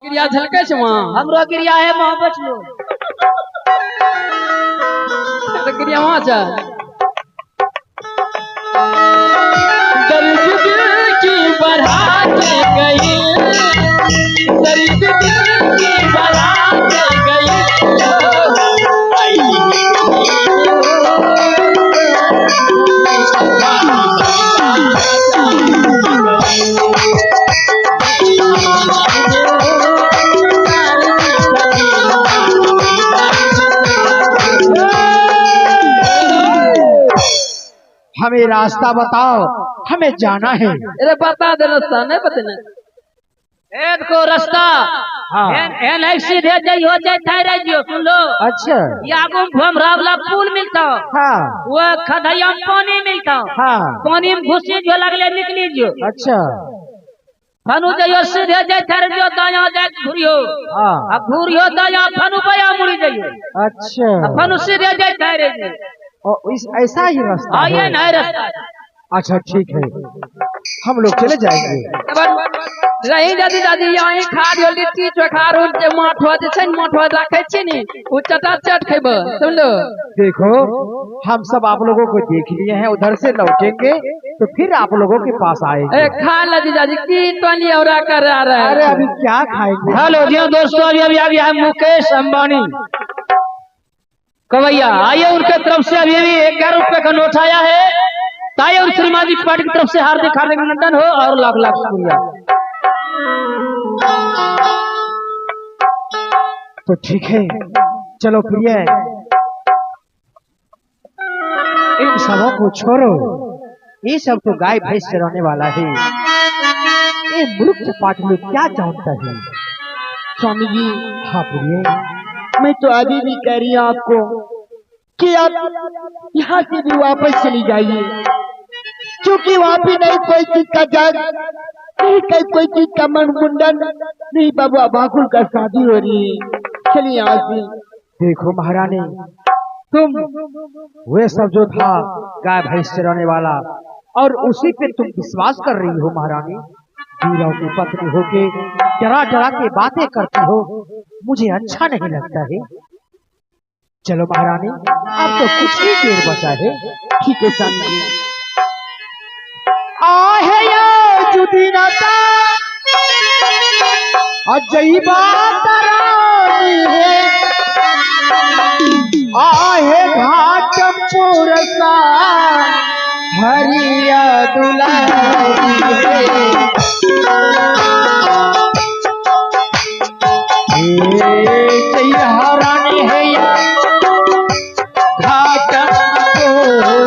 क्रिया झलके छे वहां हमरो क्रिया है मोहब्बत लो तो क्रिया वहां छे दर्द दिल की बढ़ाते गई दर्द दिल की बढ़ाते गई हमें रास्ता बताओ, हमें जाना है। अरे बता दे रास्ता नहीं पता एक को रास्ता हाँ। एन सीधे जाइयो जाय थाई रह जियो सुन लो। अच्छा यागो भमरा वाला पुल मिलता हाँ वो खदैया में पानी मिलता हाँ पानी में घुसी जो लगले निकली जो अच्छा फनु जाइयो सीधे जाय थाई रह जियो दाया जाय घुरियो हाँ अब घुरियो दाया फनु बया मुड़ी जाइयो अच्छा फनु सीधे जाय थाई रह जियो और इस ऐसा ही रास्ता आइए है। नहीं रास्ता अच्छा ठीक है, हम लोग चले जाएंगे। रही दादी दादी यहाँ खा दियो लिट्टी चोखा रोट जे माठवा जे छै माठवा राखे छी नी उ चटाचट खैब सुन लो। देखो हम सब आप लोगों को देख लिए हैं, उधर से लौटेंगे तो फिर आप लोगों के पास आएंगे। ए खा ला दादी की टोनी औरा कर आ रहा है। अरे अभी क्या खाएंगे? हेलो जी दोस्तों अभी अभी है मुकेश अंबानी कवैया आइए उनके तरफ से अभी 11 रुपए का नोट आया है ताई और श्रीमाजी पार्टी की तरफ से हार्दिक हार्दिक अभिनंदन हो और लाख लाख शुक्रिया। तो ठीक है चलो प्रिय, इन सबों को छोड़ो, ये सब तो गाय भैंस चराने वाला है। ये मूर्ख पाठ में क्या जानता है? स्वामी जी हाँ प्रिय, मैं तो अभी भी कह रही हूँ आपको कि आप यहाँ से भी वापस चली जाइए, क्योंकि वहाँ पे नहीं कोई चीज का जग, नहीं कोई चीज का मन मुंडन, नहीं बाबू बाकुल का शादी हो रही है। चलिए यहाँ से। देखो महारानी, तुम वे सब जो था गाय भैंस चराने वाला और उसी पे तुम विश्वास कर रही हो महारानी। वीरों की पत्नी होके डरा डरा के बातें करती हो, मुझे अच्छा नहीं लगता है। चलो महारानी, अब तो कुछ ही देर बचा है। ठीक है स्वामी जी। आहे या जुदी नाता अजई बात रानी है, आहे घाट पुरसा हरिया दुलारी है। रानी है या घाट पुरसा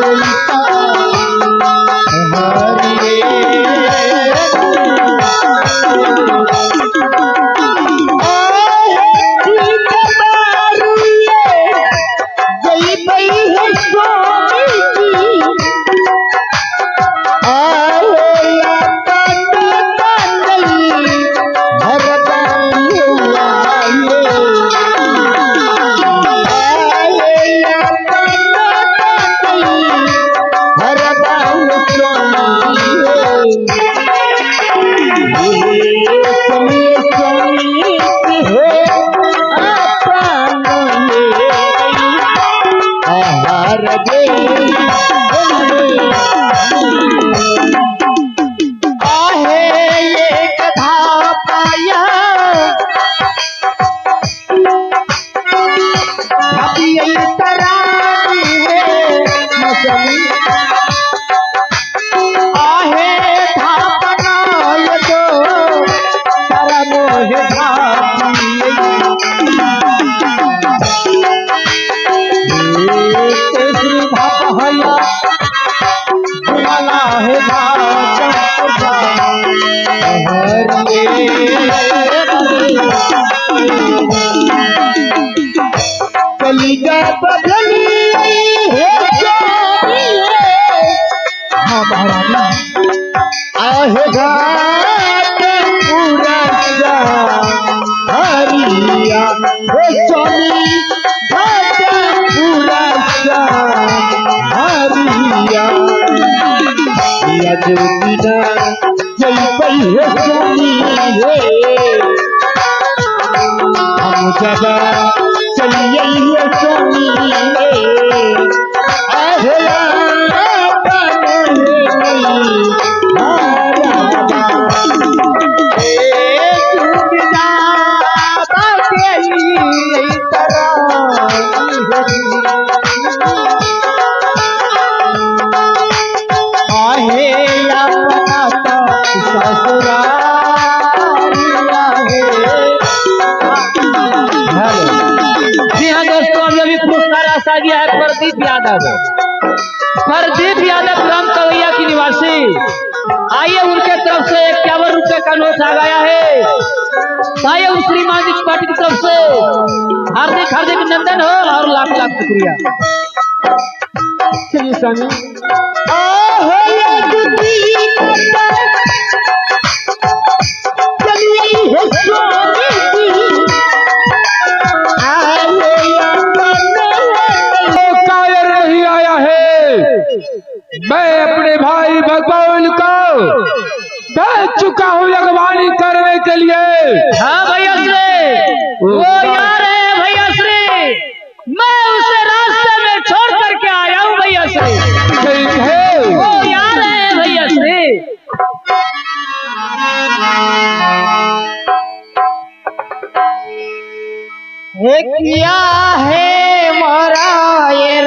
सब चलिए स्वामी आ गया है प्रदीप यादव। प्रदीप यादव ग्राम कवैया की निवासी। आइए उनके तरफ से 51 रुपए का नोट आ गया है। आइए उस श्रीमान जी पार्टी की तरफ से हार्दिक हार्दिक अभिनंदन हो और लाख लाख शुक्रिया। चलिए स्वामी मैं अपने भाई भगवान को भेज चुका हूँ अगवानी करने के लिए। हाँ भैया श्री, वो यार है भैया श्री, मैं उसे रास्ते में छोड़ करके आया हूँ भैया श्री। ठीक है, वो यार है भैया श्री। किया है मोरा ये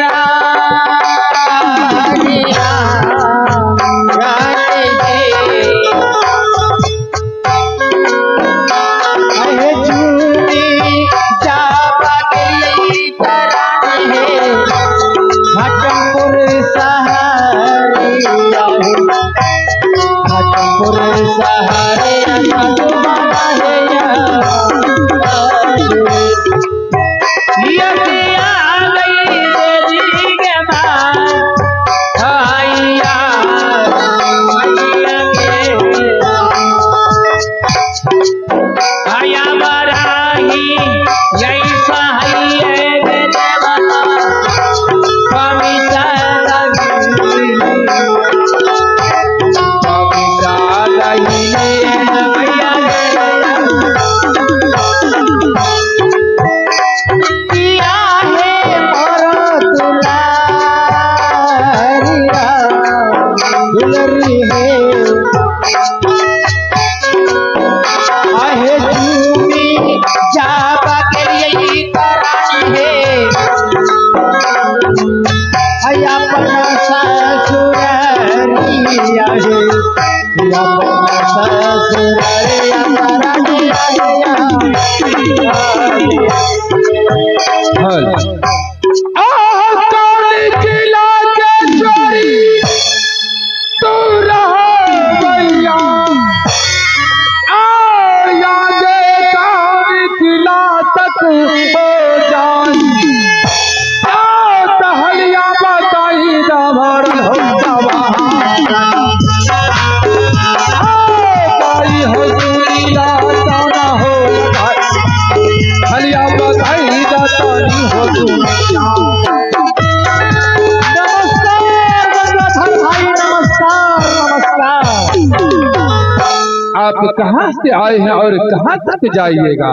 आप कहाँ से आए हैं और कहाँ तक जाइएगा?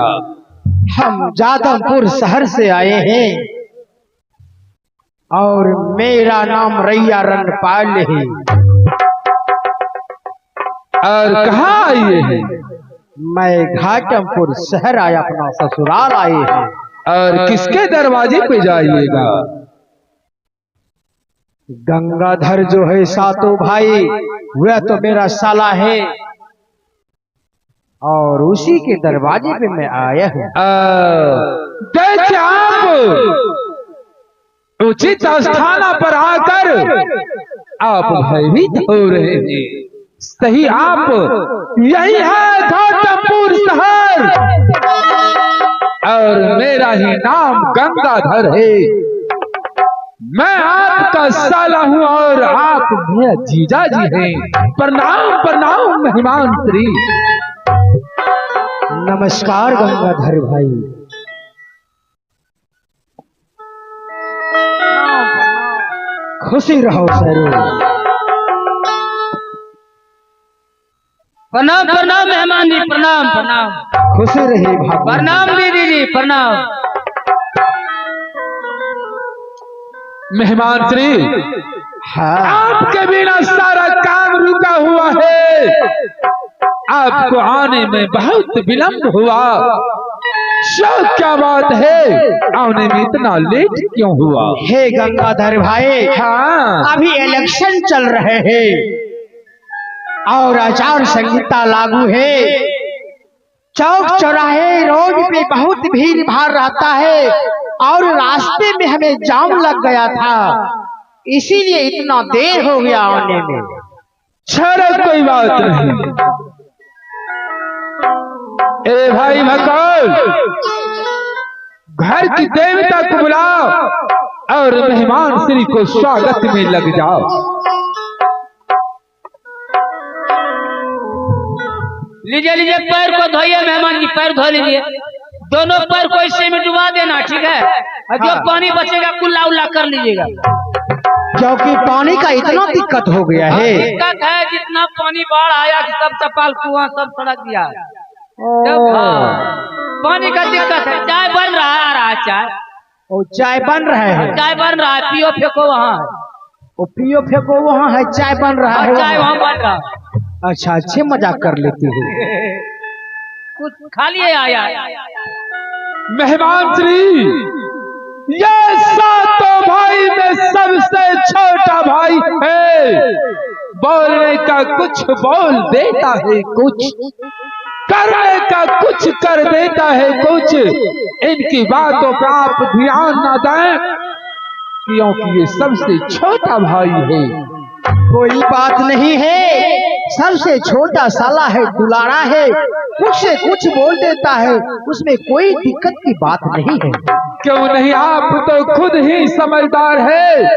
हम जादवपुर शहर से आए हैं और मेरा नाम रैया रणपाल है। और कहाँ आए हैं? मैं घाटमपुर शहर आया, अपना ससुराल आए हैं। और किसके दरवाजे पे जाइएगा? गंगाधर जो है सातों भाई, वह तो मेरा साला है और उसी के दरवाजे पे मैं आया हूँ। देखिए आप उचित स्थान पर आकर आप भयभीत हो रहे हैं। सही आप यही है घाटमपुर शहर और मेरा ही नाम गंगाधर है। मैं आपका साला हूँ और आप मेरा जीजा जी हैं। प्रणाम प्रणाम मेहमान श्री। नमस्कार गंगाधर भाई। खुशी रहो सरू। प्रणाम प्रणाम मेहमान जी, प्रणाम प्रणाम। खुश रहे भाभी। प्रणाम दीदी जी, प्रणाम। मेहमान श्री, हाँ आपके बिना सारा काम रुका हुआ है। आपको आने में बहुत विलंब हुआ। सब क्या बात है, आने में इतना लेट क्यों हुआ? हे गंगाधर भाई, हाँ, अभी इलेक्शन चल रहे हैं और आचार संहिता लागू है। चौक चौराहे रोड पे बहुत भीड़ भाड़ रहता है और रास्ते में हमें जाम लग गया था, इसीलिए इतना देर हो गया आने में। चलो कोई बात नहीं। ए भाई भगवान, घर की देवता को बुलाओ और मेहमान श्री को स्वागत में लग जाओ। लीजिए लीजिए, पैर को धोइए मेहमान जी, पैर धो लीजिए। दोनों पैर को इसी में डुबा देना, ठीक है? और जो पानी बचेगा कुल्ला उल्ला कर लीजिएगा। क्योंकि पानी का इतना दिक्कत हो गया है। दिक्कत है, जितना पानी बाढ़ आया कि सब चपाल कुआं सब सड़क गया। पानी का दिक्कत है। चाय बन रहा है, आ रहा है चाय। और चाय बन रहा है, चाय बन रहा है, पियो फेंको वहाँ। वो पियो फेंको वहाँ है, चाय बन रहा है, चाय वहाँ बन रहा है। अच्छा, अच्छे मजाक कर लेती हूँ। कुछ खा लिए आया। मेहमान श्री, ये सातों भाई में सबसे छोटा भाई है। बोलने का कुछ बोल देता है, कुछ करने का कुछ कर देता है, कुछ। इनकी बातों पर आप ध्यान न दें, क्योंकि ये सबसे छोटा भाई है। कोई बात नहीं है, सबसे छोटा साला है, दुलारा है, कुछ से कुछ बोल देता है, उसमें कोई दिक्कत की बात नहीं है। क्यों नहीं, आप तो खुद ही समझदार है।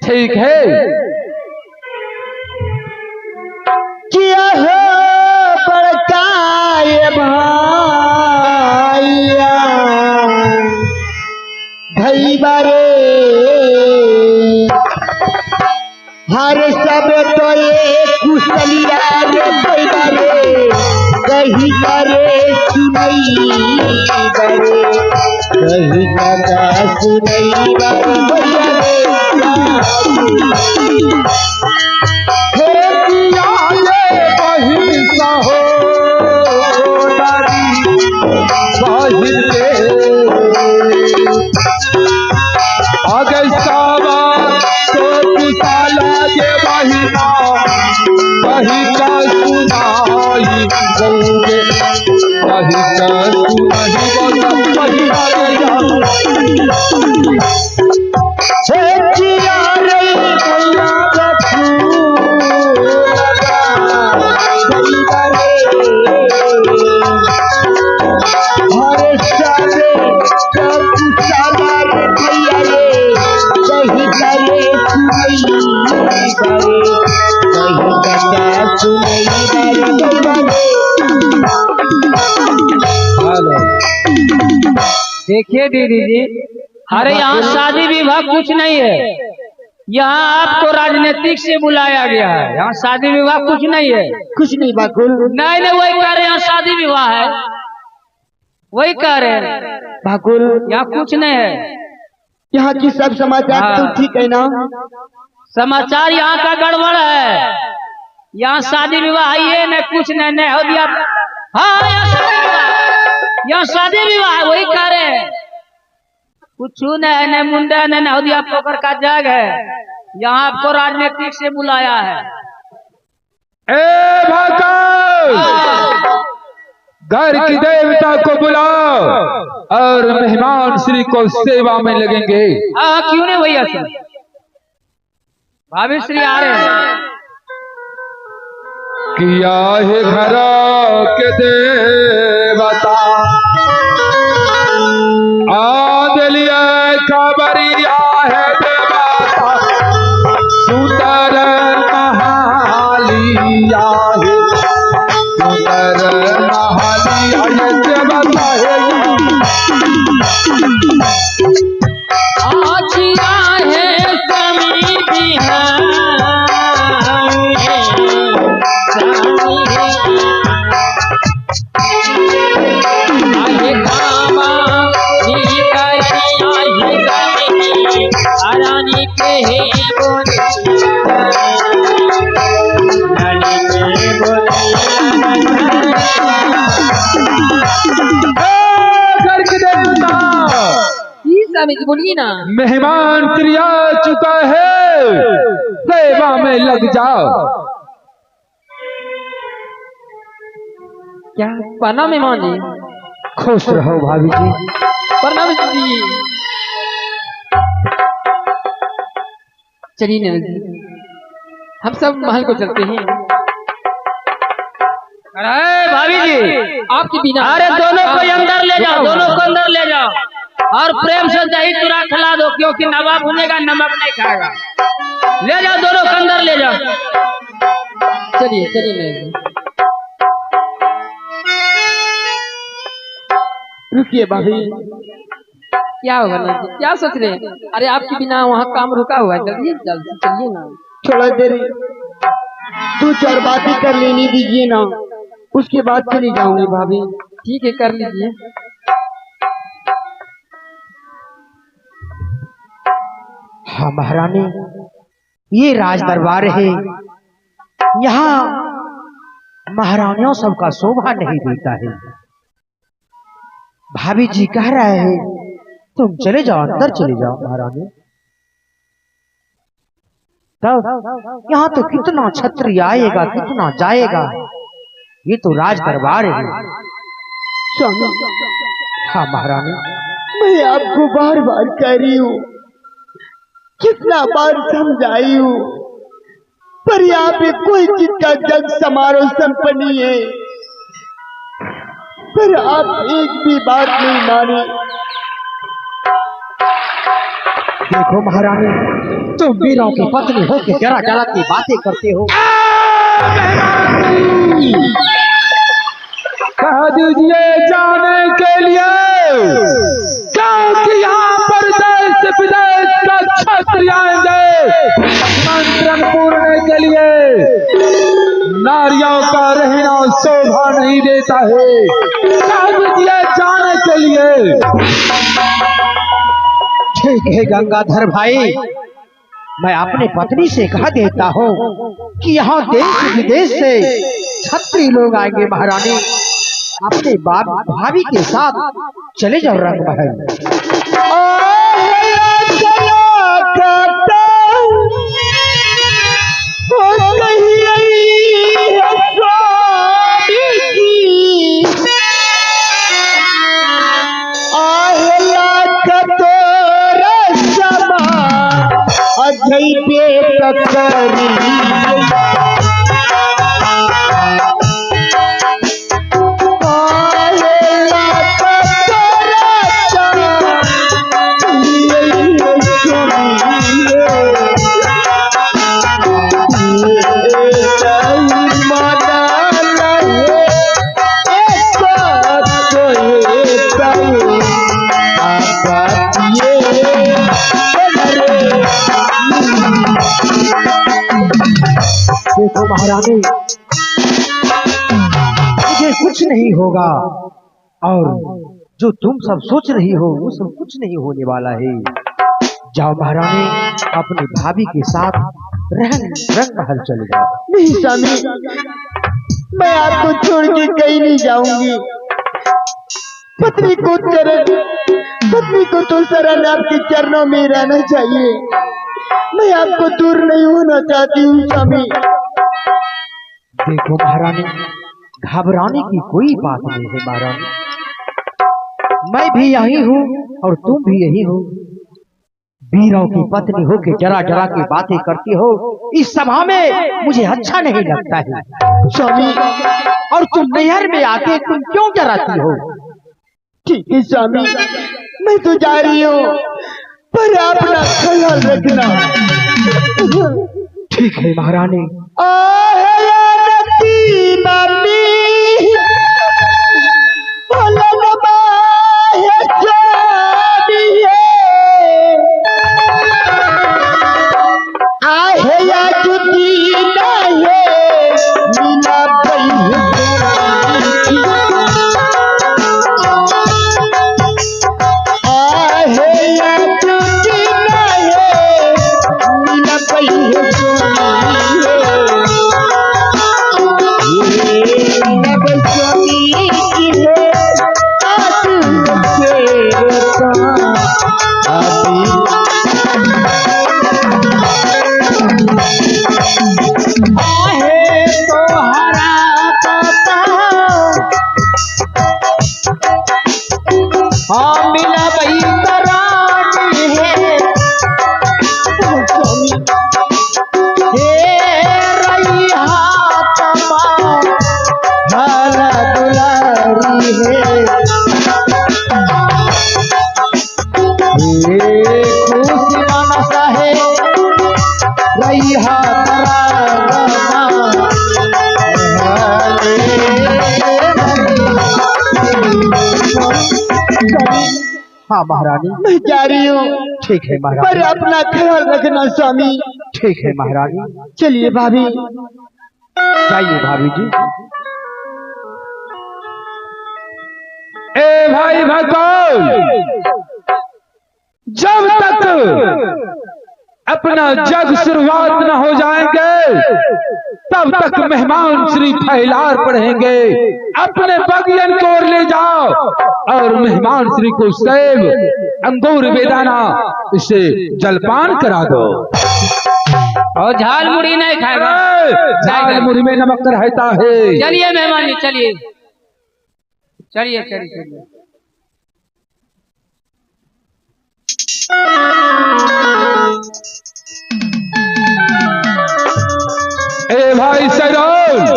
ठीक है। क्या हो बड़काए भाइया भई बारे, हर सब तो ये कुशलिया रे भई बारे, कहीं करे सुनई बारे, कहीं का सुनई बारे भैया देखिए दीदी जी, अरे यहाँ शादी विवाह कुछ नहीं है। यहाँ आपको राजनीतिक से बुलाया गया है। यहाँ शादी विवाह कुछ नहीं है। कुछ नहीं बाकुल, नहीं नहीं, वही कह रहे हैं, यहाँ शादी विवाह है, वही कह रहे हैं। बाकुल यहाँ कुछ नहीं है। यहाँ की सब समाचार तो ठीक है ना? समाचार यहाँ का गड़बड़ है। यहाँ शादी विवाह है न कुछ नहीं हो दिया। हाँ, यहाँ शादी विवाह है, वही कह रहे हैं। कुछ न मुंडा न हो दिया, पोकर का जग है। यहाँ आपको राजनीतिक से बुलाया है। ए भगवान, घर की देवता को बुलाओ और मेहमान श्री को सेवा में लगेंगे। हाँ, क्यों नहीं भैया सर, भाभी श्री आ रहे हैं। किया है घर के देवता, आदलिया खबरिया है देवता, सुंदर महालिया है, सुंदर महालिया है देवता है। आचिया है समिति है, रानी के हे बोलिया रानी के बोलिया घर के देवता स्वामी जी बोलिए ना। मेहमान क्रिया चुका है, सेवा में लग जाओ। क्या प्रणाम मेहमान जी। खुश रहो भाभी जी। प्रणाम जी। चलिए नंद जी, हम सब महल को चलते हैं। अरे भाभी जी आपके बिना। अरे दोनों को अंदर ले जाओ, दोनों को अंदर ले जाओ और प्रेम से दही चूरा खिला दो, क्योंकि नवाब भुनेगा नमक नहीं खाएगा। ले जाओ दोनों को अंदर ले जाओ। चलिए चलिए नंद जी। रुकिए भाभी। क्या होगा नंद जी, क्या सोच रहे हैं? अरे आपके बिना वहाँ काम रुका हुआ है, जल्दी जल्दी चलिए ना। थोड़ा देर 2-4 बातें कर लेने दीजिए ना, उसके बाद चली जाऊंगी भाभी। ठीक है कर लीजिए। हाँ महारानी, ये राज दरबार है, यहाँ महारानियों सबका शोभा नहीं देता है। भाभी जी कह रहे हैं तुम चले जाओ, अंदर चले जाओ महारानी। तब यहाँ तो कितना छत्री आएगा, कितना जाएगा, ये तो राज दरबार है। स्वामी, हाँ महारानी, मैं आपको बार बार कह रही हूँ, कितना बार समझाई हूँ, पर यहाँ पे कोई चीज का जग समारोह संपन्न है, पर आप एक भी बात नहीं मानी। देखो महारानी, तुम वीरों की पत्नी हो के जरा जरा की बातें करते हो। कह दीजिए जाने के लिए, क्योंकि यहाँ पर देश विदेश का क्षत्रिय आएंगे मंत्रण पूरने के लिए। नारियों का रहना शोभा नहीं देता है, कह दीजिए जाने के लिए। ठीक है गंगाधर भाई, मैं अपने पत्नी से कह देता हूँ कि यहाँ देश विदेश से छत्री लोग आएंगे महारानी। अपने भाभी के साथ चले जाओ रंग महल। देखो महारानी, मुझे कुछ नहीं होगा, और जो तुम सब सोच रही हो वो सब कुछ नहीं होने वाला है। जाओ महारानी, अपनी भाभी के साथ रंग महल चले जाओ। नहीं स्वामी, मैं आपको छोड़ के कहीं नहीं जाऊंगी। पत्नी को तो शरण आपके चरणों में रहना चाहिए। मैं आपको दूर नहीं होना चाहती हूँ स्वामी। देखो महारानी, घबराने की कोई बात नहीं है महारानी। मैं भी यही हूँ और तुम भी यही हो। वीरों की पत्नी हो के जरा जरा की बातें करती हो, इस सभा में मुझे अच्छा नहीं लगता है स्वामी। और तुम नहर में आके तुम क्यों जराती हो? ठीक है स्वामी, मैं तो जा रही हूँ, पर अपना ख्याल रखना। ठीक है महारानी। हाँ मिला भाई तरानी है रैया तमाम भला दुलारी है खुशी मनसा है रैया हाँ महारानी, मैं जा रही हूँ, ठीक है पर महारानी, अपना ख्याल रखना स्वामी। ठीक है महारानी। चलिए भाभी। जाइए भाभी जी। ए भाई भगवान, जब तक अपना जग शुरुआत न हो जाएंगे तब तक मेहमान श्री फैलार पढ़ेंगे। अपने बगियन को ओर ले जाओ और मेहमान श्री को सेब अंगूर बेदाना इसे जलपान करा दो। और झाल मुड़ी नहीं खाएगा, झाल मुड़ी में नमक रहता है। चलिए मेहमान जी, चलिए चलिए चलिए चलिए। ए भाई सरोज,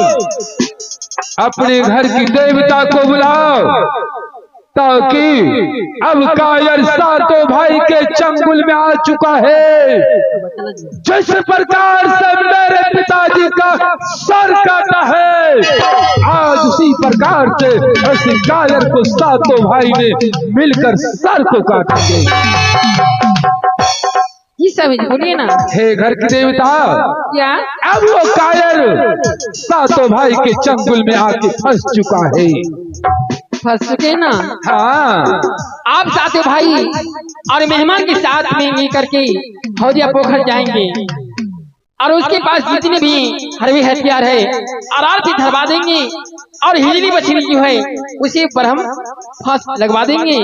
अपने घर की देवता को बुलाओ ताकि अब कायर सातों भाई के चंगुल में आ चुका है। जिस प्रकार से मेरे पिताजी का सर काटा है, आज उसी प्रकार से उस कायर को सातों भाई ने मिलकर सर को काटेंगे। ये समझ बोलिए ना। हे घर की देवता, क्या अब वो कायर सातों भाई के चंगुल में आके फंस चुका है। फंस चुके ना। हाँ, आप सातों भाई और मेहमान के साथ में मिल करके हौदिया पोखर जाएंगे और उसके पास जितने भी हरवे हथियार है आराम से धरवा देंगे और हिजली बछड़ी जो है उसी पर हम फांस लगवा देंगे।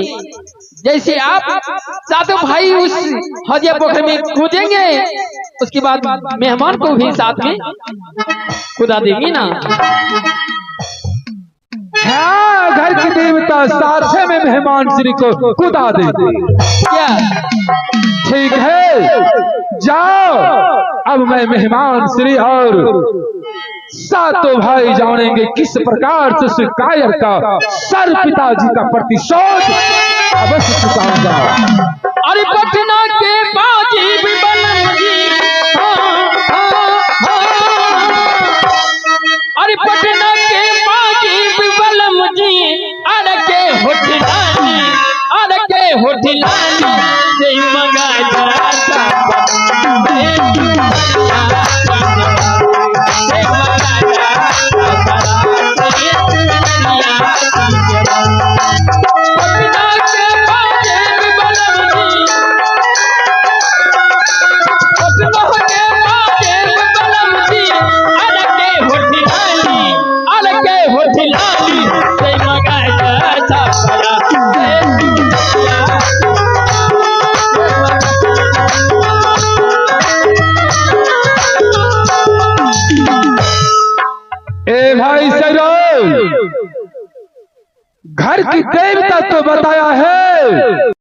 जैसे आप सातों भाई उस हौदिया पोखर में कूदेंगे उसके बाद मेहमान को भी साथ में कूदा देंगे ना। हाँ, घर की देवता साथे में मेहमान श्री को कूदा देंगे। क्या ठीक है, जाओ। अब मैं मेहमान श्री और सातों भाई जानेंगे किस प्रकार से उस कायर का सर पिताजी का प्रतिशोध अवश्य चुकाऊंगा। अरे पटना के बाजी भी बनूंगी, अरे पटना के बाजी भी बलम जी, अरे के होठलानी, अरे के होठलानी से मंगा जाता भाई सरोज, घर की देवता तो बताया है,